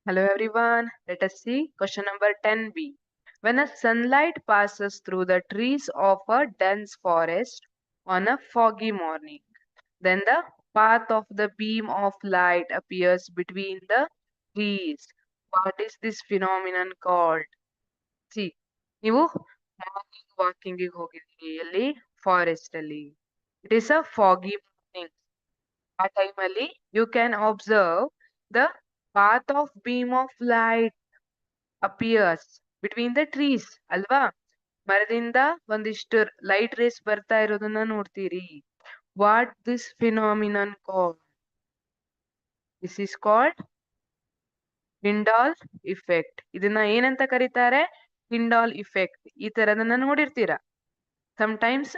Hello everyone. Let us see question number 10b. When a sunlight passes through the trees of a dense forest on a foggy morning, then the path of the beam of light appears between the trees. What is this phenomenon called? See, ನೀವು morning walking ಹೋಗಿದ್ರಿ ಎಲ್ಲಿ forest ಅಲ್ಲಿ. It is a foggy morning. ಆ ಟೈಮಲ್ಲಿ you can observe the path of beam of light appears between the trees ಅಲ್ವಾ. ಮರದಿಂದ ಒಂದಿಷ್ಟು light rays ಬರ್ತಾ ಇರೋದನ್ನ ನೋಡ್ತೀರಿ. What this phenomenon called? This is called Tyndall effect. ಇದನ್ನ ಏನಂತ ಕರೀತಾರೆ? Tyndall effect. ಈ ತರದನ್ನ ನೋಡಿರ್ತೀರಾ ಟೈಮ್ಸ್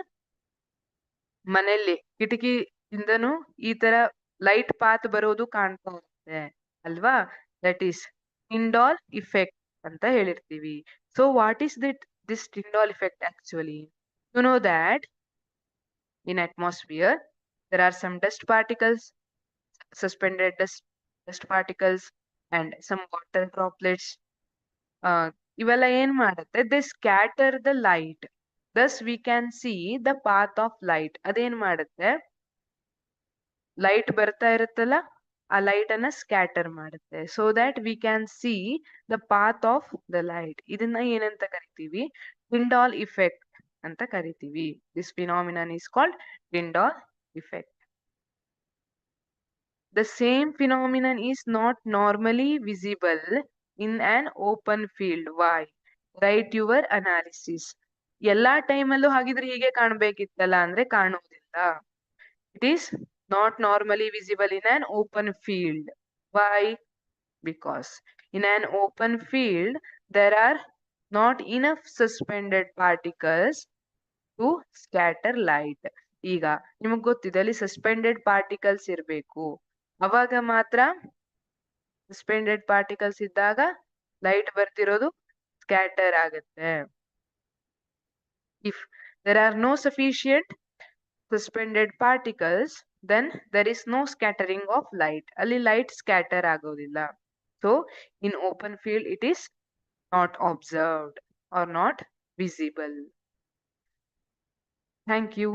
ಮನೆಯಲ್ಲಿ ಕಿಟಕಿಯಿಂದನೂ ಈ ತರ ಲೈಟ್ ಪಾತ್ ಬರೋದು ಕಾಣ್ತಾ ಇರುತ್ತೆ ಅಲ್ವಾ. ದಟ್ ಈಸ್ ಟಿಂಡಾಲ್ ಇಫೆಕ್ಟ್ ಅಂತ ಹೇಳಿರ್ತೀವಿ. So what is this Tyndall effect actually? You know that in atmosphere there are some dust particles, suspended dust particles and some water droplets. ಇವೆಲ್ಲ ಏನ್ ಮಾಡುತ್ತೆ? They scatter the light. thus we can see the path of light. ಅದೇನ್ ಮಾಡುತ್ತೆ? Light ಬರ್ತಾ ಇರುತ್ತಲ್ಲ, ಆ light ಅನ್ನ scatter ಮಾಡುತ್ತೆ. So that we can see the path of the light. ಇದನ್ನ ಏನಂತ ಕರಿತೀವಿ? ಟಿಂಡಾಲ್ ಇಫೆಕ್ಟ್ ಅಂತ ಕರಿತೀವಿ. This phenomenon is called Tyndall effect. The same phenomenon is not normally visible in an open field. Why? Write your analysis. ಎಲ್ಲಾ ಟೈಮಲ್ಲೂ ಹಾಗಿದ್ರೆ ಹೀಗೆ ಕಾಣ್ಬೇಕಿತ್ತಲ್ಲ ಅಂದ್ರೆ ಕಾಣುವುದಿಲ್ಲ. It is not normally visible in an open field. Why? Because in an open field there are not enough suspended particles to scatter light. ಈಗ ನಿಮಗ್ ಗೊತ್ತಿದೆ ಅಲ್ಲಿ ಸಸ್ಪೆಂಡೆಡ್ ಪಾರ್ಟಿಕಲ್ಸ್ ಇರಬೇಕು, ಅವಾಗ ಮಾತ್ರ ಸಸ್ಪೆಂಡೆಡ್ ಪಾರ್ಟಿಕಲ್ಸ್ ಇದ್ದಾಗ ಲೈಟ್ ಬರ್ತಿರೋದು ಸ್ಕ್ಯಾಟರ್ ಆಗುತ್ತೆ. If there are no sufficient suspended particles, then there is no scattering of light. ಅಲ್ಲಿ ಲೈಟ್ ಸ್ಕ್ಯಾಟರ್ ಆಗೋದಿಲ್ಲ. So in open field it is not observed or not visible. Thank you.